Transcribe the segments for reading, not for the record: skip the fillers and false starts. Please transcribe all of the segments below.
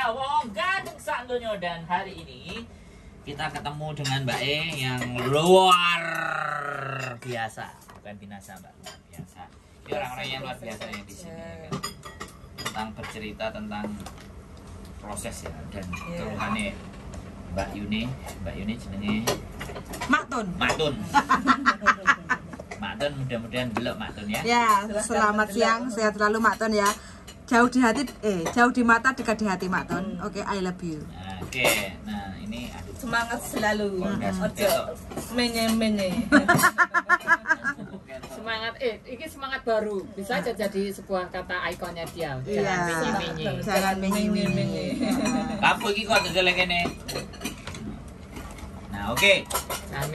Indonesia, wong gandeng sak donya. Dan hari ini kita ketemu dengan Mbak E yang luar biasa, bukan binasa Mbak, luar biasa. Ini orang-orang yang luar biasa yang di sini ya kan? Tentang bercerita tentang proses ya dan keluhannya Mbak Yuni jenenge Maktun. Maktun, mudah-mudahan belok Maktun ya. Ya, selamat siang, sehat selalu Maktun ya. Jauh di hati, jauh di mata, dekat di hati Maktun. Oke, I love you. Oke, nah ini aduh. Semangat selalu. Oke. Menye. Semangat ini semangat baru. Bisa aja jadi sebuah kata ikonnya dia. Iya. Jangan menye. Lampu iki kok deleng kene. Nah, oke. Nah,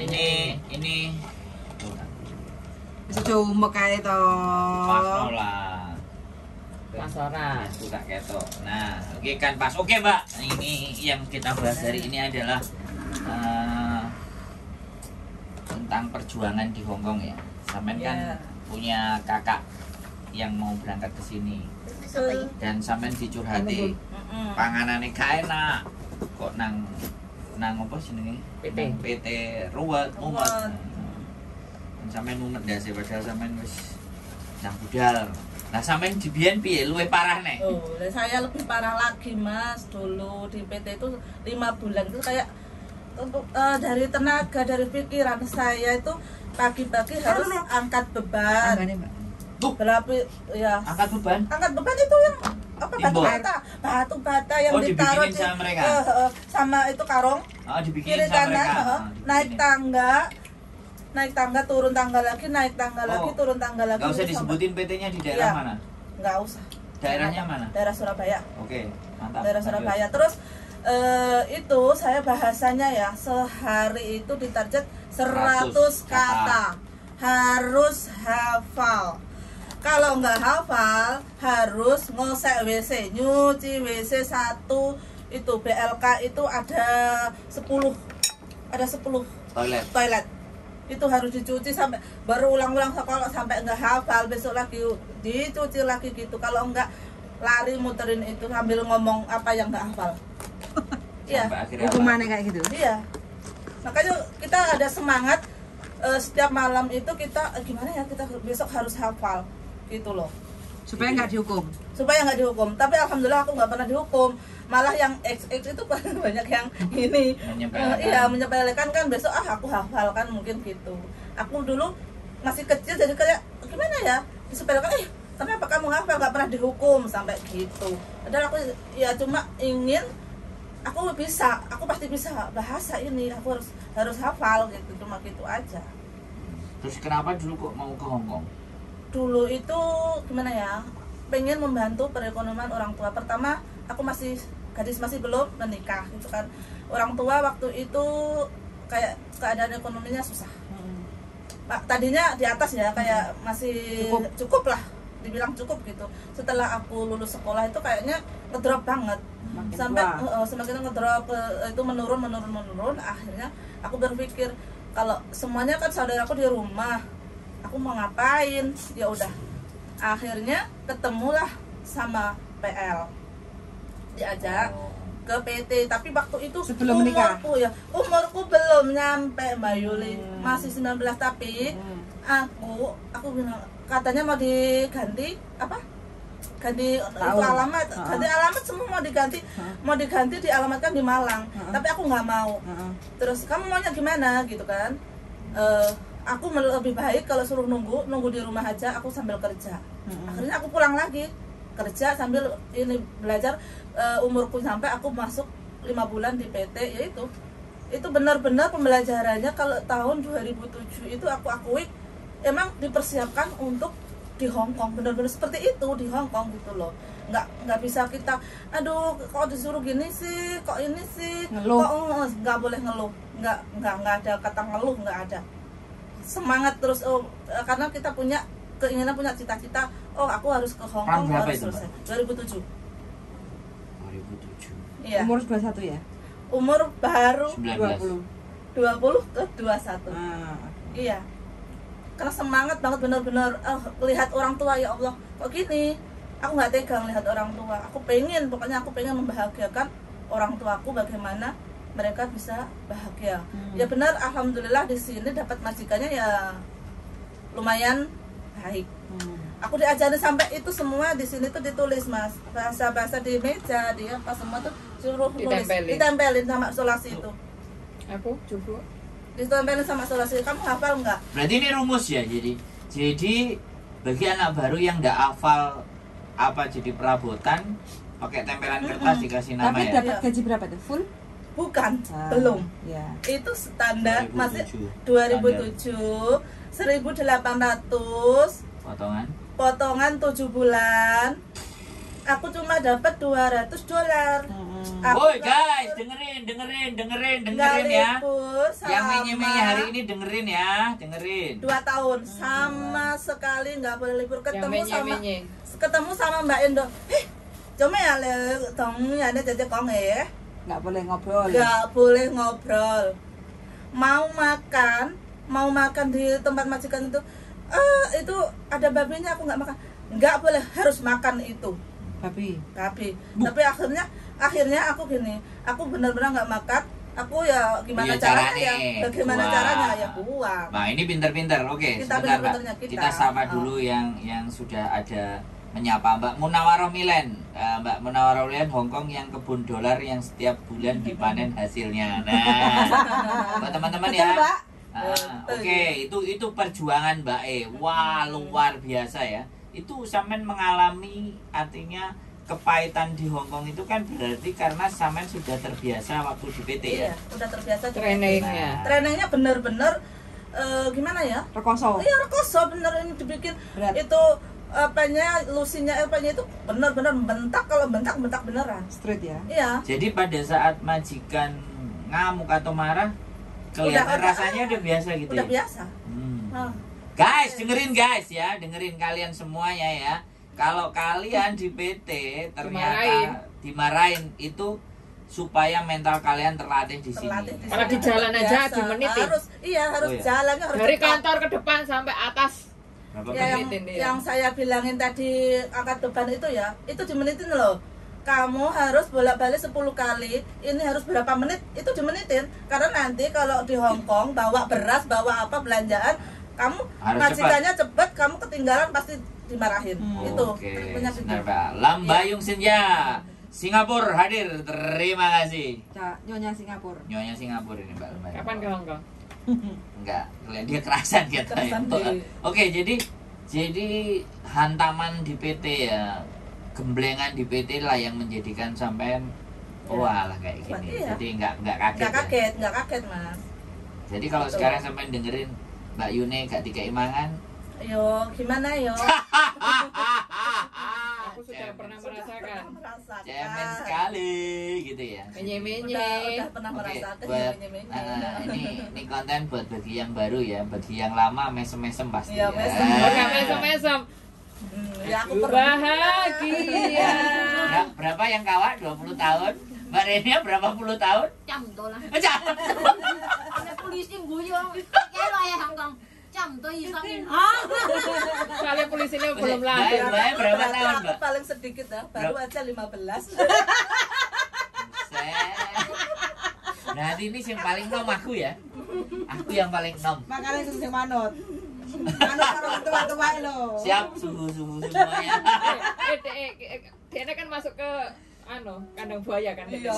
ini Bisa cuma kayak itu. Pasnola. Mas Ora. Buka ketok. Nah, oke kan pas. Oke, Mbak. Ini yang kita bahas hari ini adalah tentang perjuangan di Hongkong ya. Sampean kan punya kakak yang mau berangkat ke sini. Dan sampean dicurhati panganane gak enak. Kok nang apa jenenge? PT ruwet, mumet. Dan sampean mumet ndase padahal sampean wis nang budal. Nah, sampean dibiyen piye? Luwih parah nek. Oh, saya lebih parah lagi, Mas. Dulu di PT itu 5 bulan itu kayak dari tenaga, dari pikiran saya itu pagi-pagi harus angkat beban. Berapa ya? Angkat beban? Angkat beban itu yang apa? Batu bata yang ditaruh sama mereka. Sama itu karung. Oh, dibikin kiri sama kanan, mereka. Naik tangga, turun tangga lagi, naik tangga lagi, turun tangga lagi. Gak usah disebutin PT-nya di daerah mana? Nggak usah. Daerahnya mana? Daerah Surabaya. Oke, mantap. Daerah Surabaya. Terus itu saya bahasanya ya, sehari itu ditarget 100 kata. Harus hafal. Kalau nggak hafal, harus ngosek WC, nyuci WC 1 itu BLK itu ada 10 toilet. Itu harus dicuci sampai baru ulang-ulang sekolah, sampai nggak hafal besok lagi dicuci lagi gitu. Kalau enggak lari muterin itu sambil ngomong apa yang nggak hafal. Iya. Hukumannya kayak gitu. Iya. Makanya kita ada semangat setiap malam itu kita gimana ya, kita besok harus hafal gitu loh. Supaya nggak dihukum. Supaya nggak dihukum. Tapi alhamdulillah aku nggak pernah dihukum. Malah yang XX itu banyak yang ini menyepelekan kan, besok aku hafal kan, mungkin gitu. Aku dulu masih kecil jadi kayak gimana ya, disepelekan, kenapa kamu hafal, nggak pernah dihukum sampai gitu. Padahal aku ya cuma ingin aku pasti bisa bahasa ini, aku harus hafal gitu, cuma gitu aja. Terus kenapa dulu kok mau ke Hongkong? Dulu itu gimana ya, pengen membantu perekonomian orang tua. Pertama aku masih gadis, masih belum menikah gitu kan. Orang tua waktu itu kayak keadaan ekonominya susah. Tadinya di atas ya, kayak masih cukup lah, dibilang cukup gitu. Setelah aku lulus sekolah itu kayaknya ngedrop banget. Sampai semakin ngedrop itu menurun. Akhirnya aku berpikir kalau semuanya kan saudaraku di rumah, aku mau ngapain? Ya udah. Akhirnya ketemulah sama PL. Diajak ke PT, tapi waktu itu sebelum menikah. Umurku belum nyampe Mbak Yuli, masih 19, tapi aku bilang katanya mau diganti apa? Ganti itu alamat, ganti alamat semua mau diganti dialamatkan di Malang. Tapi aku nggak mau. Terus kamu maunya gimana gitu kan? Aku lebih baik kalau suruh nunggu di rumah aja, aku sambil kerja. Akhirnya aku pulang lagi kerja sambil ini belajar. Umurku sampai aku masuk 5 bulan di PT, yaitu itu benar-benar pembelajarannya. Kalau tahun 2007 itu aku akui emang dipersiapkan untuk di Hongkong, benar-benar seperti itu di Hongkong gitu loh. Nggak bisa kita aduh kok disuruh gini sih, kok ini sih, ngeluh. Kok nggak boleh ngeluh, nggak ada kata ngeluh, nggak ada. Semangat terus karena kita punya keinginan, punya cita-cita, aku harus ke Hongkong, harus selesai. 2007. Iya. Umur 21 ya? Umur baru 19. 20 ke 21. Iya. Karena semangat banget benar-benar lihat orang tua, ya Allah, kok gini. aku nggak tega melihat orang tua. Pokoknya aku pengen membahagiakan orang tuaku, bagaimana mereka bisa bahagia. Ya benar, alhamdulillah di sini dapat majikannya ya lumayan baik. Aku diajarin sampai itu semua di sini tuh ditulis, Mas. Bahasa-bahasa di meja, di apa semua tuh suruh tulis, ditempelin sama solasi itu. Aku coba. Ditempelin sama solasi. Kamu hafal nggak? Berarti ini rumus ya, jadi bagi anak baru yang nggak hafal apa jadi perabotan, pakai tempelan kertas dikasih nama. Tapi ya. dapat gaji berapa tuh? Full? Bukan, belum. Ya. Itu standar 2007. masih 2007, 1.800 potongan 7 bulan. Aku cuma dapat $200. Woi guys, dengerin ya. Yang menye-menye hari ini dengerin ya, dengerin. 2 tahun sama sekali nggak boleh libur. Ketemu sama Mbak Indo. Cuma ya le tong ya ada jadi kong ya. Nggak boleh ngobrol. Nggak boleh ngobrol. Mau makan di tempat majikan itu ada babinya, aku nggak makan. Nggak boleh, harus makan itu. Babi. Tapi akhirnya aku gini, aku benar-benar nggak makan. Aku ya gimana caranya ya buang. Nah ini pinter-pinter, oke. Sebentar Mbak, kita sapa dulu yang sudah ada menyapa Mbak Munawaroh Milen. Mbak Munawaroh Milen Hongkong yang kebun dolar yang setiap bulan dipanen hasilnya. Nah, buat teman-teman ya. Oke, itu perjuangan Mbak E. Wah, luar biasa ya. Itu sampean mengalami artinya kepahitan di Hongkong itu kan berarti karena sampean sudah terbiasa waktu di PT ya. Iya, udah terbiasa trainingnya. Trainingnya bener-bener gimana ya? Rekoso. Iya, rekoso bener ini dibikin. Berat. Itu lusinya itu bener-bener bentak, kalau bentak beneran. Straight ya. Iya. Jadi pada saat majikan ngamuk atau marah kelihatan rasanya udah biasa gitu. Udah ya? biasa. Guys, dengerin kalian semuanya ya. Kalau kalian di PT ternyata dimarahin itu supaya mental kalian terlatih di sini. Kalau di jalan aja dimenitin. Harus jalannya harus dari kantor ke depan sampai atas. Yang saya bilangin tadi angkat beban itu ya, itu dimenitin loh. Kamu harus bolak-balik 10 kali, ini harus berapa menit, itu dimenitin. Karena nanti kalau di Hongkong bawa beras, bawa apa belanjaan, kamu majikannya cepet, kamu ketinggalan pasti dimarahin. Itu. Benar Pak. Lambayung Senja, Singapura hadir, terima kasih. Nyonya Singapura. Nyonya Singapura ini Mbak Lambayung. Kapan ke Hongkong? Enggak, dia kerasan gitu. Oke, jadi hantaman di PT ya, gemblengan di PT lah yang menjadikan sampean wah lah kayak gini. Jadi enggak kaget. Enggak kaget, Mas. Jadi kalau sekarang sampean dengerin Mbak Yune gak dikei mangan, yo gimana yo? Aku sudah pernah merasakan. cemen sekali gitu ya. Menye-menye. Udah pernah merasakan menye-menye. Ini konten buat bagi yang baru ya, bagi yang lama mesem-mesem pasti. Iya, ya. Mesem-mesem. Ya aku bahagia. Nah, berapa yang kawak 20 tahun? Mbak Renia berapa puluh tahun? Jam to lah. Jam. Ada polisi guyong. Kelo ya Hongkong. Jam to isangin. Soalnya polisinya belum lahir. Mbak berapa tahun, Aku Mbak? paling sedikit dah, baru aja 15. Berarti ini yang paling nom aku ya. Aku yang paling nom. Makanya itu sing manut. Manut karo tua-tua lo. Siap suhu semuanya. Dia kan masuk ke kandang buaya kan. Iya.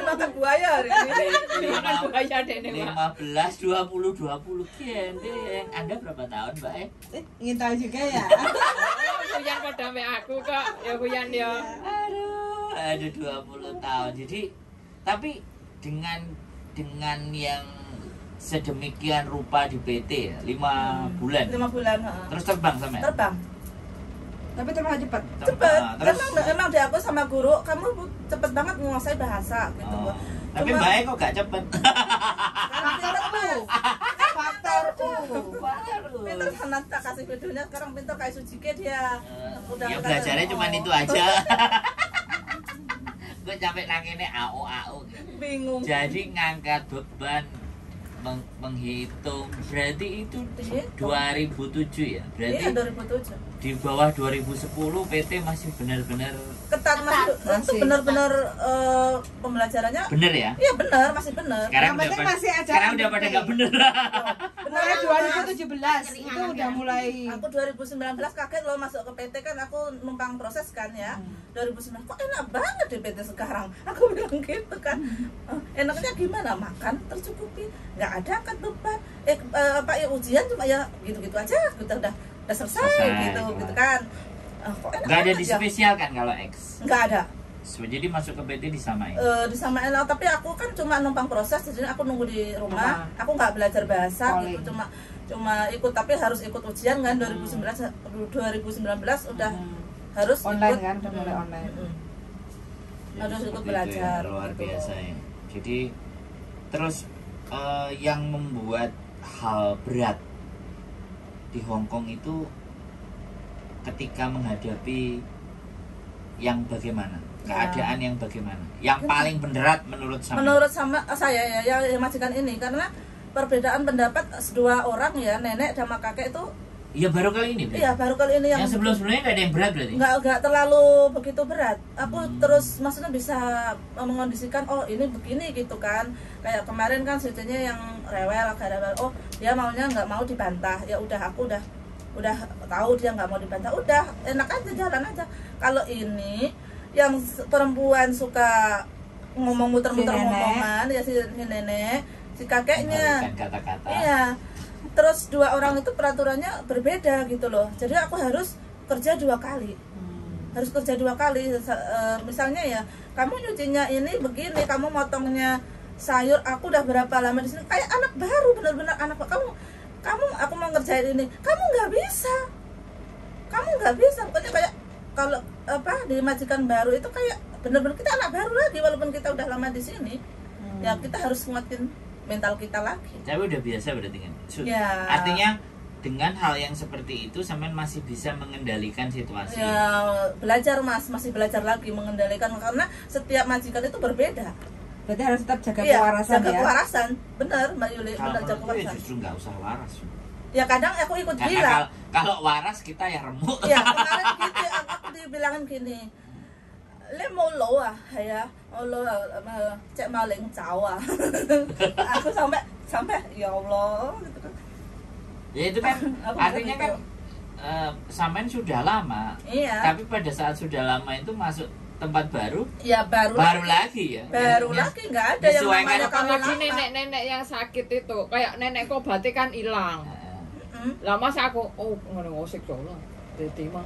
Makan buaya hari ini. Makan buaya dene, Pak. 15, 20 gendeng. Anda berapa tahun, Mbak? Ingin tahu juga ya. Huyan pada me aku kok. Ya Huyan ya. Aduh 20 tahun. Jadi tapi dengan yang sedemikian rupa di PT ya, 5 bulan. 5 bulan, Terus terbang sampe? Terbang. Tapi terlalu cepat. Cepet. Terus Emang di aku sama guru, kamu cepet banget menguasai bahasa gitu. Tapi baik kok gak cepet. Faktor pinter sana tak kasih videonya, sekarang pinter kayak Sujike dia. Ya belajarnya cuma itu aja. Gue sampai nangkene AO Bingung. Jadi ngangkat beban menghitung berarti itu 2007 ya. Berarti Iya 2007. di bawah 2010 PT masih benar-benar ketat masih. Itu benar-benar pembelajarannya bener ya. iya benar, masih benar. Sekarang Yang penting masih ada sekarang udah pada nggak bener. Mulai 2017 itu udah mulai. Aku 2019 kaget loh masuk ke PT kan, aku numpang proses kan ya. 2019 kok enak banget di PT sekarang. Aku bilang gitu kan. Enaknya gimana? Makan tercukupi, nggak ada kan beban. Ujian cuma ya gitu-gitu aja, kita udah selesai gitu kan. Kok enak Nggak ada aja. dispesialkan kalau X. Nggak ada. Jadi masuk ke PT disamain. Disamain, tapi aku kan cuma numpang proses, jadi aku nunggu di rumah. Aku nggak belajar bahasa gitu, cuma ikut, tapi harus ikut ujian kan. 2019 udah harus Online ikut, kan, udah mulai online. harus ikut Seperti itu belajar ya, luar gitu. biasa ya. Jadi terus yang membuat hal berat di Hong Kong itu ketika menghadapi yang bagaimana, keadaan yang bagaimana, yang paling berat menurut saya ya yang majikan ini, karena perbedaan pendapat dua orang ya, nenek sama kakek itu. Iya baru kali ini. Iya baru kali ini yang sebelum-sebelumnya nggak ada yang berat berarti. Nggak terlalu begitu berat. Aku terus maksudnya bisa mengondisikan, oh ini begini gitu kan. Kayak kemarin kan ceritanya yang rewel, agak rewel. Oh dia maunya nggak mau dibantah. Ya udah, aku udah tahu dia nggak mau dibantah. Udah enak aja, jalan aja. Kalau ini yang perempuan suka ngomong muter-muter ngomongan ya, si nenek, si kakeknya. Kata-kata. Iya. Terus dua orang itu peraturannya berbeda gitu loh. Jadi aku harus kerja 2 kali. Harus kerja 2 kali. Misalnya ya, kamu nyucinya ini begini, kamu motongnya sayur, aku udah berapa lama di sini. Kayak anak baru, benar-benar anak kamu aku mau ngerjain ini, kamu nggak bisa. Pokoknya kayak kalau di majikan baru itu kayak benar-benar kita anak baru lagi, walaupun kita udah lama di sini. Ya kita harus nguatin mental kita lagi. Tapi udah biasa berarti kan. Ya. Artinya dengan hal yang seperti itu sampean masih bisa mengendalikan situasi. Ya, belajar masih belajar lagi mengendalikan, karena setiap majikan itu berbeda. Berarti harus tetap jaga Iya, kewarasan jaga ya. kewarasan. Benar, Mbak Yuli, Kalau benar, jaga menurutku ya kewarasan. justru nggak usah waras. Ya kadang aku ikut Karena bilang. kalau waras kita ya remuk. Ya kemarin gitu aku dibilangin gini. Le mau lo ya, lo cek maling cawa. Aku sampai ya Allah gitu kan. Ya itu kan Aku artinya gitu. kan sampean sudah lama. Iya. Tapi pada saat sudah lama itu masuk tempat baru, Ya baru lagi ya. baru Ya, lagi nggak ada yang sesuai namanya kan kalau Apalagi nenek-nenek yang sakit itu, kayak nenek obatnya kan hilang. Lah masa aku ngono ngosik dulu. Dadi mah.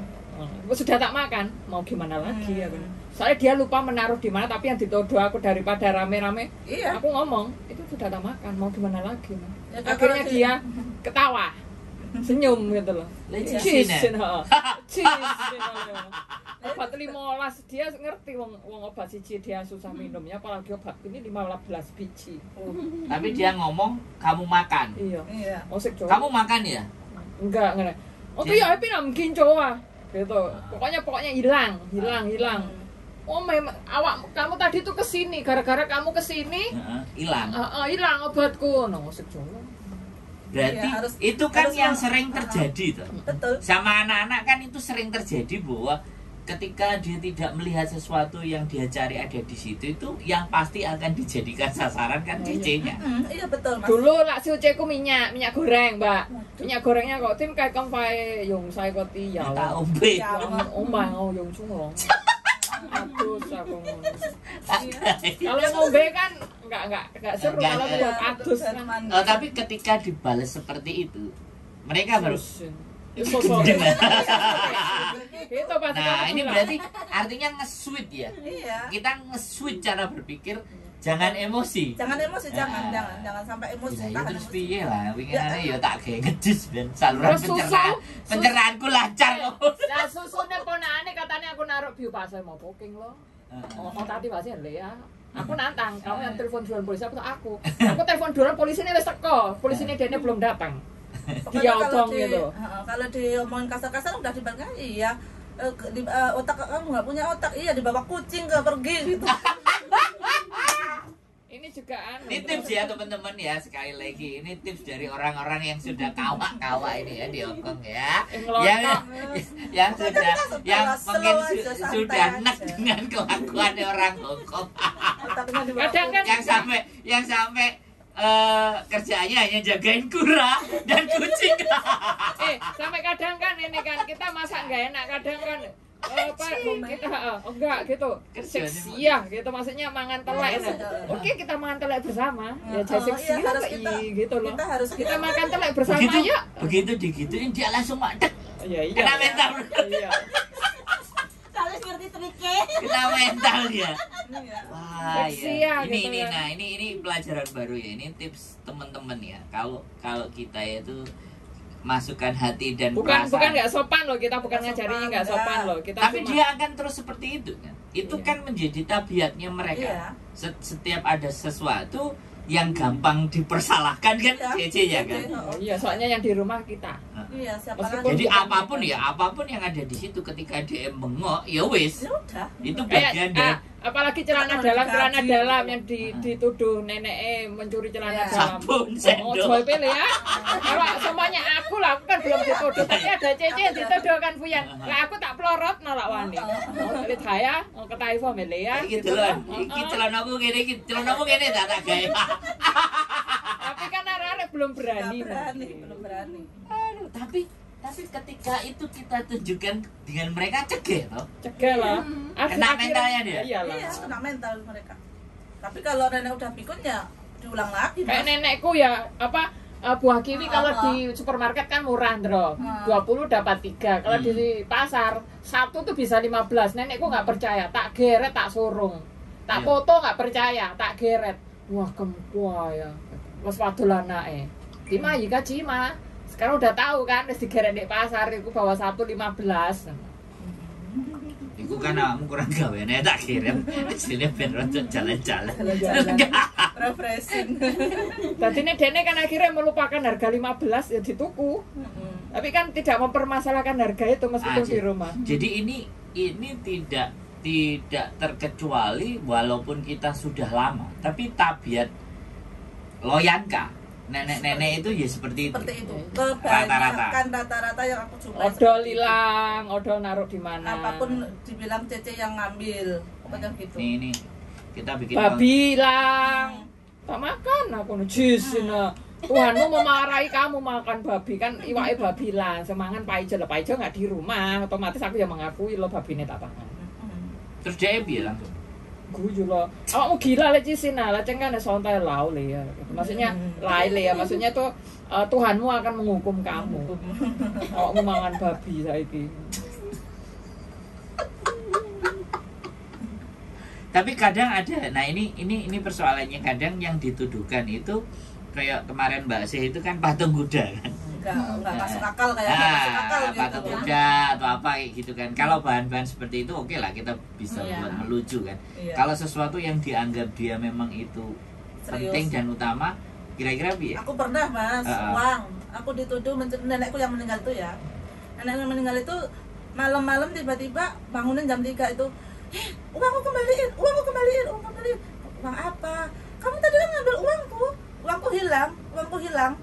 Sudah tak makan, mau gimana lagi ya kan. Soalnya dia lupa menaruh di mana, tapi yang dituduh aku daripada rame-rame. Iya. Aku ngomong, itu sudah tak makan, mau gimana lagi. Ya, Akhirnya kalau dia ketawa. Senyum gitu loh. Iya. Cisin, heeh. Cisin. Obat 15 dia ngerti wong obat siji dia susah minumnya, apalagi obat ini 15 biji. Tapi dia ngomong kamu makan. Iya. Musik Jawa. Kamu makan ya? Enggak. Oke ya tapi mungkin Jawa. Gitu. Pokoknya hilang. Oh memang kamu tadi tuh kesini, gara-gara kamu kesini Hilang. hilang obatku. Musik Jawa. Berarti Iya, harus- itu kan harus yang yang- sering terjadi tuh. Betul. Sama anak-anak kan itu sering terjadi bahwa ketika dia tidak melihat sesuatu yang dia cari ada di situ, itu yang pasti akan dijadikan sasaran kan cece-nya. Iya betul Mas. Dulu lak suceku minyak goreng, Mbak. Minyak gorengnya kok tim kayak kempai yung saya kok tiyaw. Tak ombe. Ya. Ombang yung cungong. Adus aku ngono. Kalau ngombe kan enggak seru Enggak, kalau enggak. buat adus kan. Oh, tapi ketika dibalas seperti itu, mereka baru Sosok. Dengan. Itu pasti Nah, kamu ini bilang. berarti artinya nge-switch ya. Iya. Kita nge-switch cara berpikir, jangan emosi. Jangan emosi, jangan sampai emosi. Ya, tahan terus emosi. piye lah, winginane ya tak gawe ngejus ben saluran Terus susu. pencerahanku lancar kok. Lah susune ponakane katanya aku naruh biopasa mau booking lo. Oh tadi pasti ya. Aku nantang, kamu yang telepon duluan polisi aku telepon duluan polisi ini wis teko, polisinya dia belum datang. Dia Pokoknya otong gitu. kalau diomongin kasar-kasar udah dibalik iya. Otak kamu nggak punya otak, iya dibawa kucing ke pergi gitu. Ini juga Ini tips ya teman-teman ya, sekali lagi ini tips dari orang-orang yang sudah kawa ini ya di Hongkong ya, yang mungkin sudah enak dengan kelakuan orang Hongkong. Kadang kan yang sampai kerjaannya hanya jagain kura dan kucing. Sampai kadang kan ini kan kita masak nggak enak, kadang kan kita enggak gitu seksi gitu, maksudnya mangan telek. Oke, kita mangan telek bersama ya, seksi gitu loh, kita makan telek bersama ya. Begitu digituin dia langsung madek. Iya. Kena mental. Iya. Soalnya seperti triknya. Kena mental dia. Wah, ya. Ini pelajaran baru ya. Ini tips teman-teman ya. Kalau kita itu masukkan hati dan bukan perasaan. nggak sopan loh, kita bukan ngajarinya nggak sopan loh, kita tapi dia akan terus seperti itu kan. Itu kan menjadi tabiatnya mereka. Setiap ada sesuatu yang gampang dipersalahkan kan, Cece ya kan. Iya, soalnya yang di rumah kita. Iya, jadi apapun yang ada di situ, ketika dia bengok ya wis, itu bagian dari. Apalagi celana dalam yang dituduh nenek mencuri celana dalam. Sabun, sendok. Pilih ya. Kalau semuanya aku lah, aku kan belum dituduh. Tapi ada Cece yang dituduh kan Buyang. Lah aku tak pelorot nolak wani. Pilih saya, ketahui family ya. Gitu loh. Iki celanamu gini tak gaya. Tapi kan arek belum berani. Belum berani. Aduh, tapi ketika itu kita tunjukkan dengan mereka cegah toh. Cegah lah. Kena mentalnya dia. Iya, kena mental mereka. Tapi kalau nenek udah pikun ya diulang lagi. Kayak nenekku ya buah kiwi kalau di supermarket kan murah, Ndro. 20 dapat 3. Kalau di pasar 1 tuh bisa 15. Nenekku nggak percaya, tak geret, tak surung. Tak foto nggak percaya, tak geret. Wah, kempuah ya. Wes wadul anake. Cima jika cima. Sekarang udah tahu kan, wis digeret di pasar iku bawa 1,15. Iku kan awakmu kurang gaweane tak kirim. Sini ben rodok jalan-jalan. Refreshing. Tadi dene kan akhirnya melupakan harga 15 ya dituku. Tapi kan tidak mempermasalahkan harga itu meskipun di rumah. Jadi ini tidak terkecuali walaupun kita sudah lama, tapi tabiat loyanka nenek-nenek itu ya seperti itu. Rata-rata yang aku coba. Odol hilang, odol naruh di mana? Apapun dibilang Cece yang ngambil, pokoknya gitu. Ini kita bikin babi hilang. Tak makan aku jus Tuhanmu memarahi kamu makan babi kan, iwake babi hilang. Semangan paijo nggak di rumah, otomatis aku yang mengakui lo babine tak pangan. Terus dia bilang langsung guyu lo, awakmu gila lek cisin lah, cengan santai lau le ya. Maksudnya lain le ya, maksudnya tuh Tuhanmu akan menghukum kamu. Awakmu mangan babi saiki. Tapi kadang ada, nah ini persoalannya, kadang yang dituduhkan itu kayak kemarin Mbak Sih itu kan patung kuda kan. Enggak masuk akal kayak masuk akal gitu. Patung kuda atau apa kayak gitu kan. Kalau bahan-bahan seperti itu oke lah, kita bisa buat melucu kan. Kalau sesuatu yang dianggap dia memang itu penting dan utama, kira-kira biar. Aku pernah Mas, uang. Aku dituduh nenekku yang meninggal itu ya. Nenek yang meninggal itu malam-malam tiba-tiba bangunin jam 3 itu. Uangku kembaliin. Uang apa? Kamu tadi kan ngambil uangku. Uangku hilang.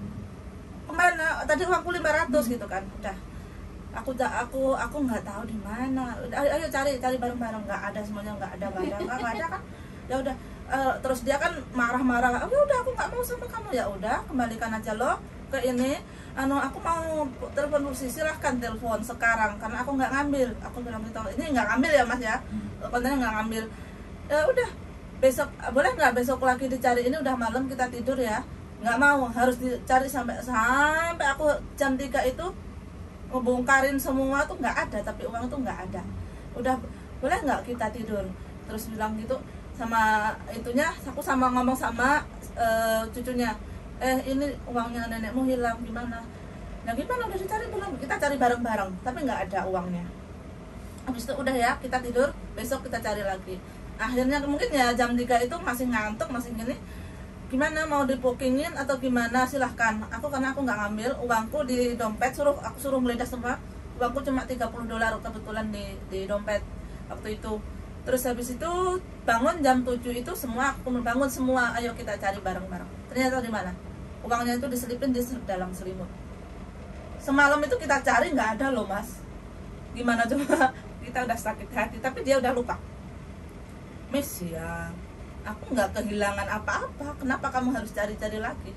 Kemana? Tadi uangku 500 gitu kan. Udah. Aku nggak tahu di mana. Ayo cari bareng-bareng. Nggak ada, semuanya nggak ada barang. Nggak ada kan? Ya udah. Terus dia kan marah-marah. Oh, udah aku nggak mau sama kamu. Ya udah, kembalikan aja lo ke ini. Aku mau telepon Bu, silahkan telepon sekarang karena aku nggak ngambil. Aku bilang ini nggak ngambil ya Mas ya. Kontennya nggak ngambil. Ya udah. Besok boleh nggak besok lagi dicari, ini udah malam kita tidur ya. Nggak mau, harus dicari sampai aku jam 3 itu ngebongkarin semua tuh nggak ada, tapi uang tuh nggak ada. Udah boleh nggak kita tidur, terus bilang gitu sama itunya. Aku ngomong sama cucunya, ini uangnya nenekmu hilang, gimana? Nah gimana, udah dicari belum? Kita cari bareng-bareng, tapi nggak ada uangnya. Habis itu udah ya, kita tidur, besok kita cari lagi. Akhirnya mungkin ya jam 3 itu masih ngantuk, masih gini, gimana mau dibookingin atau gimana, silahkan. Karena aku nggak ngambil uangku di dompet, aku suruh ngeledah semua. Uangku cuma $30 kebetulan di dompet waktu itu. Terus habis itu bangun jam 7 itu semua aku bangun semua, ayo kita cari bareng-bareng. Ternyata di mana? Uangnya itu diselipin di dalam selimut. Semalam itu kita cari nggak ada loh Mas. Gimana coba? Kita udah sakit hati, tapi dia udah lupa. Miss ya, aku nggak kehilangan apa-apa. Kenapa kamu harus cari-cari lagi?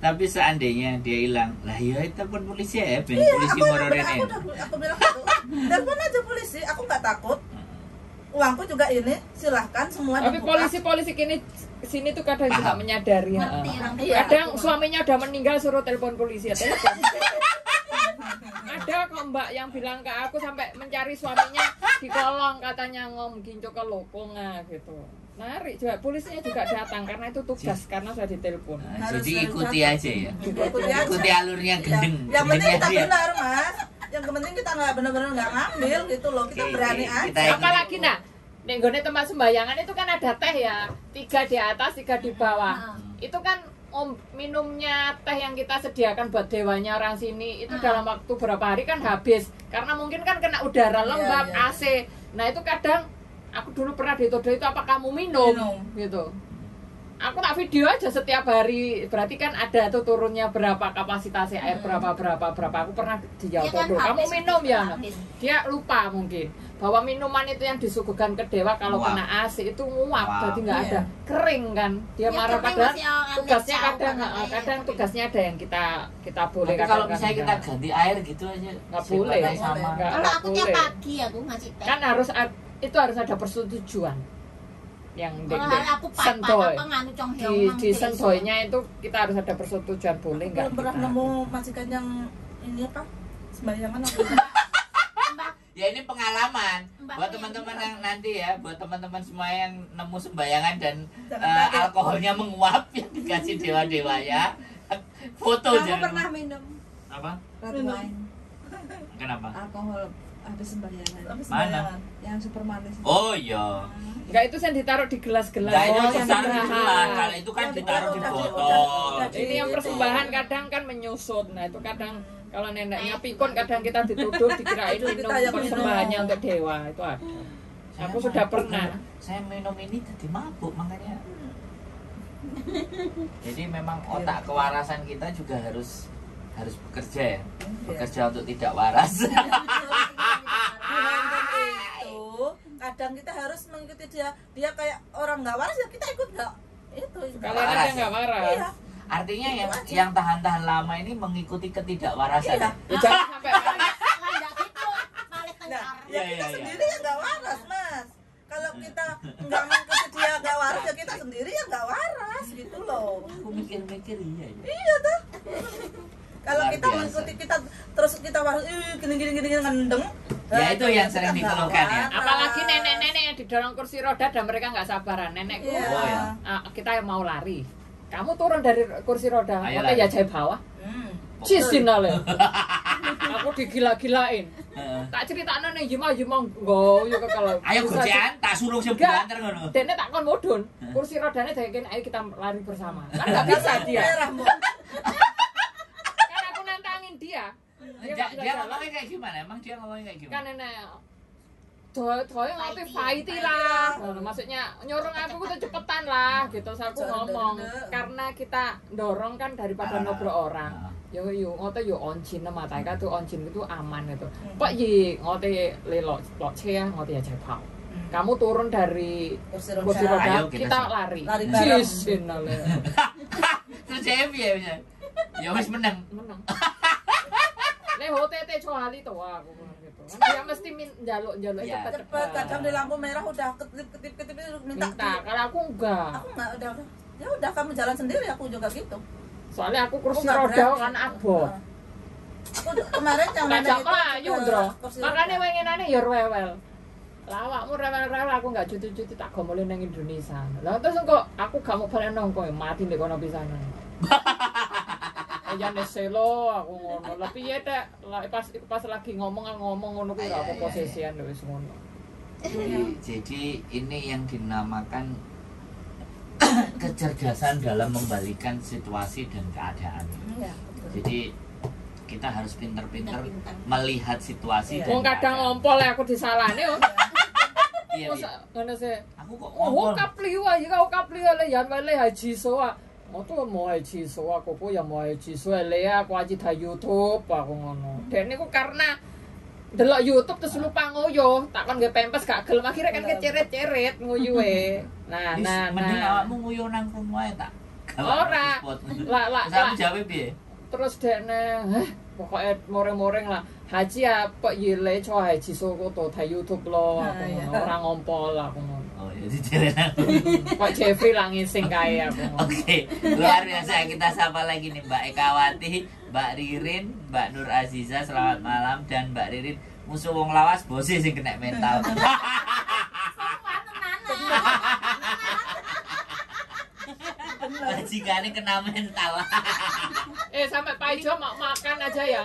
Tapi seandainya dia hilang, lah ya itu pun polisi ya, polisi ngororin. Aku bilang gitu, telepon aja polisi, aku nggak takut. Uangku juga ini, silahkan semua. Tapi polisi sini tuh kadang juga menyadari. Kadang suaminya udah meninggal suruh telepon polisi ya telepon. Ada kok mbak yang bilang ke aku sampai mencari suaminya di kolong, katanya ginco ke lokonga gitu. Narik juga, polisinya juga datang karena itu tugas, karena saya ditelepon. Jadi ikuti aja ya. Ikuti alurnya gendeng. Yang penting kita benar Mas. Yang penting kita nggak benar-benar nggak ngambil gitu loh. Kita berani aja. Apalagi nak, nenggone tempat sembayangan itu kan ada teh ya, 3 di atas, 3 di bawah. Itu kan minumnya teh yang kita sediakan buat dewanya orang sini itu dalam waktu berapa hari kan habis, karena mungkin kan kena udara lembab, AC. Nah itu kadang aku dulu pernah dituduh itu, apa kamu minum gitu. Aku nak video aja setiap hari, berarti kan ada tuh turunnya berapa kapasitasnya air, berapa aku pernah dijawab tuduh kamu minum ya. Dia lupa mungkin bahwa minuman itu yang disuguhkan ke dewa kalau kena AC itu nguap, jadi nggak ada kering kan. Dia marah, padahal tugasnya kadang tugasnya ada yang kita boleh. Tapi kalau misalnya kita ganti air gitu aja nggak boleh. Kalau aku tiap pagi aku ngasih teh. Kan itu harus ada persetujuan yang aku sentoy di sentoynya itu kita harus ada persetujuan, boleh nggak? Belum pernah nemu majikan yang ini apa sembayangan apa? Ya ini pengalaman buat teman-teman yang nanti ya, buat teman-teman semua yang nemu sembayangan dan alkoholnya menguap yang dikasih dewa-dewa ya. Foto Kamu pernah minum apa? Red wine. Kenapa? Alkohol ada sembayangan. Mana? Yang super manis. Oh iya. Enggak, itu saya ditaruh di gelas-gelas. Nah, itu ditaruh di gelas. Kalau itu kan ditaruh di botol. Ini yang persembahan kadang kan menyusut. Nah, itu kadang kalau neneknya pikun kadang kita dituduh dikirain minum persembahannya untuk dewa. Itu ada. Aku sudah pernah. Saya minum ini jadi mabuk makanya. Jadi memang otak kewarasan kita juga harus bekerja ya. Bekerja untuk tidak waras. Kadang kita harus mengikuti dia kayak orang nggak waras ya kita ikut nggak itu. Kalau dia nggak waras. Iya. Artinya yang tahan-tahan lama ini mengikuti ketidakwarasan. Iya. Jangan sampai ya kita sendiri ya nggak waras Mas. Kalau kita nggak mengikuti dia nggak waras ya kita sendiri ya nggak waras gitu loh. Aku mikir-mikir iya. Iya tuh. Kalau kita mengikuti terus kita waras gini ngendeng. Ya itu yang sering dikeluhkan ya. Apalagi nenek-nenek yang didorong kursi roda dan mereka nggak sabaran. Nenekku, kita mau lari. Kamu turun dari kursi roda, oke ya jahit bawah. Cisinale. Aku digila-gilain. Tak critakno ning jima-jima nggo kalau. Ayo gocekan, tak suruh sing banter ngono. Dene tak kon mudhun. Kursi rodane daeken ayo kita lari bersama. Kan enggak bisa dia. Kan aku nantangin dia. Dia ngomongnya kayak gimana? Emang dia ngomongnya kayak gimana? Kan nenek Doy ngopi fighty lah. Maksudnya nyorong aku tuh cepetan lah gitu. Aku ngomong karena kita dorong kan daripada ngobrol orang. Yo ngote yo oncin nama taika tuh oncin itu aman gitu. Pak yi ngote lelok ya ngote ya jepang. Kamu turun dari kursi roda, kita lari. Cisin ale. Terus saya piye bisa? Ya wis menang. Nek HTT coali to aku gitu. Dia mesti njaluk cepat. Kadang di lampu merah udah ketip minta. Kalau aku enggak. Aku enggak udah. Ya udah kamu jalan sendiri, aku juga gitu. Soalnya aku kursi roda kan abot. Aku kemarin yang ngajak mlayu, Ndro. Makane wengenane ya rewel. Lah awakmu rewel-rewel aku enggak cuti-cuti tak gomole ning Indonesia. Lah terus kok aku gak mau balik nang kowe mati ndek kono pisanan. Ya neselo aku ngono. Lah piye tek pas lagi ngomong ngono kuwi ora apa posisian wis ngono. Jadi ini yang dinamakan kecerdasan dalam membalikan situasi dan keadaan. Jadi kita harus pinter-pinter melihat situasi. Iya. dan Wong kadang keadaan. ngompol aku disalahne yo. Iya, Masa ngono sih. aku kok Oh, ngompol. kapli wae, kau kapli le yan wae le haji soa. Mau tuh mau haji soa, aku ya mau haji soa le aku aji ta YouTube aku ngono. Dene ku karena delok YouTube terus lupa nguyuh, tak kon nge pempes gak gelem akhirnya kan keceret-ceret nguyuhe. Nah, Wis, nah, mending nah. awakmu nguyuh nang rumah ae tak. Ora. Lah, Terus aku jawab piye? terus dekne pokoknya moreng-moreng lah haji apa yile cho haji soko to ta YouTube lo aku iya. ngono ora ngompol aku ngono. Oh, ya dijelen aku. Kok Jeffrey lah ngising kae aku ngono. Oke, luar biasa. Kita sapa lagi nih Mbak Ekawati, Mbak Ririn, Mbak Nur Aziza, selamat malam. Dan Mbak Ririn, musuh wong lawas bose sing kena mental. Majikane kena mental. Sampai Pak Ijo mau makan aja ya.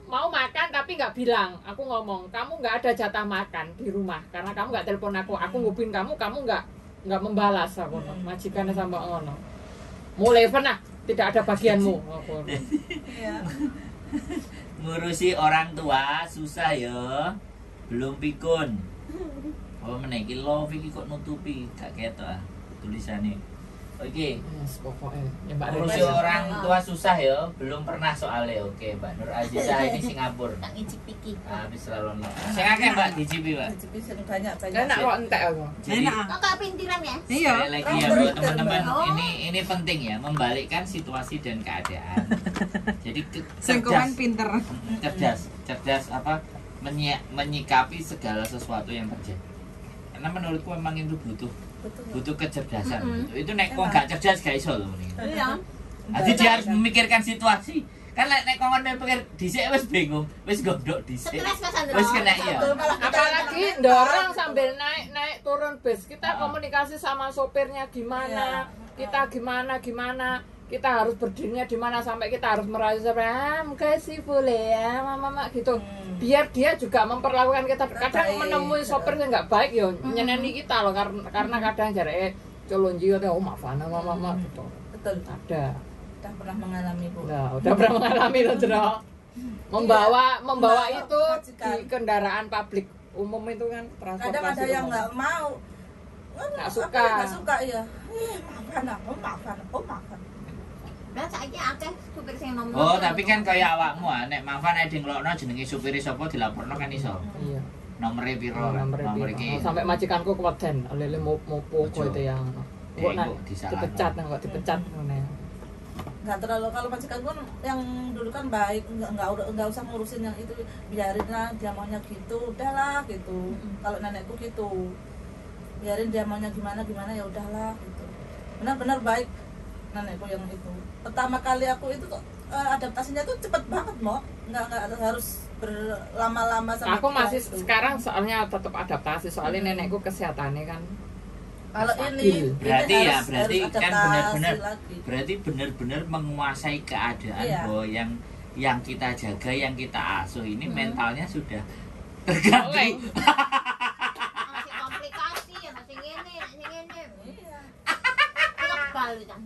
Mau makan tapi nggak bilang. Aku ngomong, kamu nggak ada jatah makan di rumah karena kamu nggak telepon aku. Aku ngupin kamu nggak membalas aku. Majikannya sampai ngono. Mulai pernah tidak ada bagianmu. Aku. Iya. Ngurusi orang tua susah ya. Belum pikun. Oh meniki love iki kok nutupi gak ketok ah tulisannya. Oke. Yes, pokoknya. Ya, Mbak Ngurusi Ririn. orang tua susah ya, belum pernah soalnya. Oke, Mbak Nur Aziza ini Singapura. Tak ngicip iki. Habis selalu. Sing akeh Mbak dicipi, Mbak. Recipe sing banyak. Enak kok entek aku. Jadi Enak. Kok gak pintiran ya? Iya. sekali lagi ya buat teman-teman, Oh. ini penting ya, membalikkan situasi dan keadaan. Jadi Sengkongan pinter. cerdas apa menyikapi segala sesuatu yang terjadi. Karena menurutku memang itu butuh kecerdasan. Itu nek kok gak cerdas gak iso lho ini. Iya. Jadi dia harus memikirkan situasi. Kan nek kongon mikir dhisik wis bingung, wis gondok dhisik. Stres Mas Andro. Wis kena iya. Apalagi dorong sambil naik turun bis. Kita komunikasi sama sopirnya gimana, kita gimana. Kita harus berdirinya di mana sampai kita harus merayu sampai makasih boleh ya mama gitu. Biar dia juga memperlakukan kita. Kadang menemui sopir yang nggak baik ya nyeneni kita loh karena kadang jarek colonji atau oh maafan mama gitu. Betul. Ada. Udah pernah mengalami, Bu. Nah, udah pernah mengalami loh, Dro. Membawa Iya. itu Majikan. di kendaraan publik umum itu kan transportasi. Kadang ada yang umum. nggak mau. Nggak Apa suka. ya, nggak suka ya. Maafan. Lah saiki akeh supir sing nom. Oh, tapi kan kaya awakmu ah, nek maafan nek ngelokno jenenge supire sapa dilaporno kan iso. Iya. Nomere piro kan? Nomor iki. Sampai majikanku keweden, lele mopo Ojo. itu yang. Eh, Kok nak kok disalahno. dipecat kok dipecat ngene. Nggak terlalu, kalau majikan pun yang dulu kan baik, nggak usah ngurusin yang itu, biarin lah dia maunya gitu, udahlah gitu. Kalau nenekku gitu, biarin dia maunya gimana ya udahlah gitu. Benar-benar baik nenekku yang itu. Pertama kali aku itu adaptasinya tuh cepet banget, Mo. Nggak harus berlama-lama sama Aku dia masih itu. sekarang soalnya tetap adaptasi soalnya nenekku kesehatannya kan. Kalau stabil. ini Berarti ya, harus berarti kan adaptasi benar-benar lagi. berarti benar-benar menguasai keadaan Iya. bahwa yang kita jaga, yang kita asuh ini mentalnya sudah terganggu. Oleh. Masih komplikasi ya masih ngene. Iya, Kebal kan.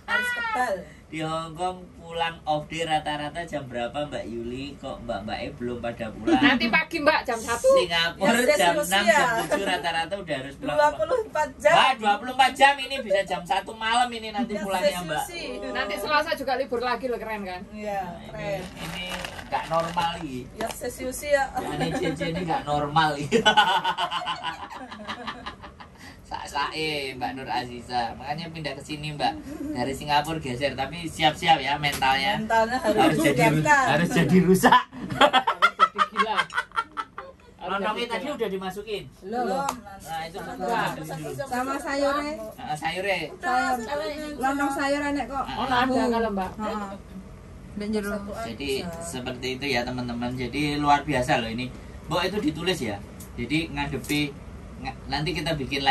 harus kebal. Di Hongkong pulang off day rata-rata jam berapa Mbak Yuli? Kok Mbak-mbaknya belum pada pulang? Nanti pagi Mbak jam 1. Singapura Ya, jam serius 6, ya. jam 7 rata-rata udah harus pulang. 24 jam. Mbak, 24 jam ini bisa jam 1 malam ini nanti Ya, pulangnya Mbak. serius. Nanti Selasa juga libur lagi loh, keren kan? Iya, keren. Ini nggak normal ini. Ya sesiusi ya. Ini cincin ini nggak normal ini. Sae Mbak Nur Aziza, makanya pindah ke sini Mbak dari Singapura geser, tapi siap-siap ya mentalnya. Mentalnya Harus harus jadi rusak. Jadi gila. Lontongnya tadi udah dimasukin. belum. Nah itu Sama sayurnya. sayurnya. Lontong sayur enek kok. Oh, ada kalau Mbak. Heeh. Dan jero. Jadi seperti itu ya teman-teman. Jadi luar biasa loh ini. Mbok itu ditulis ya. Jadi ngadepi nanti kita bikin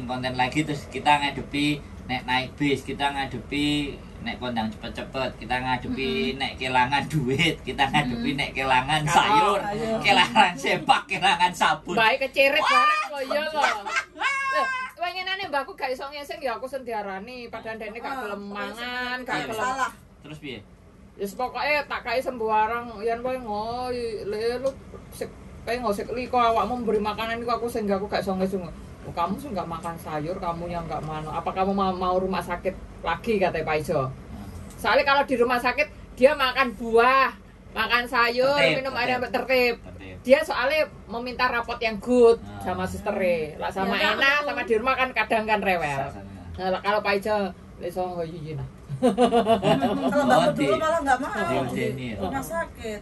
konten lagi terus kita ngadepi naik bis, kita ngadepi nek kondang cepet-cepet, kita ngadepi nek kelangan duit, kita ngadepi nek kelangan sayur, kelangan sepak, kelangan sabun. Baik kecirit bareng kok iya loh. Pengenane mbakku gak iso ngeseng ya aku sing diarani padahal dene gak gelem mangan, gak gelem. Salah. Terus piye? Wis pokoke tak kai sembarang yen kowe ngoy lu sik ngosek liko awakmu memberi makanan iku aku sehingga aku gak iso ngesung. Oh, kamu sih nggak makan sayur, kamu yang nggak mau. Apa kamu mau rumah sakit lagi kata Pak Ijo? Soalnya kalau di rumah sakit dia makan buah, makan sayur, minum air yang tertib. Dia soalnya meminta rapot yang good sama susternya. Lah sama enak sama di rumah kan kadang kan rewel. Nah, kalau Pak Ijo iso ngoyina. Kalau Mbak dulu malah nggak mau di rumah sakit.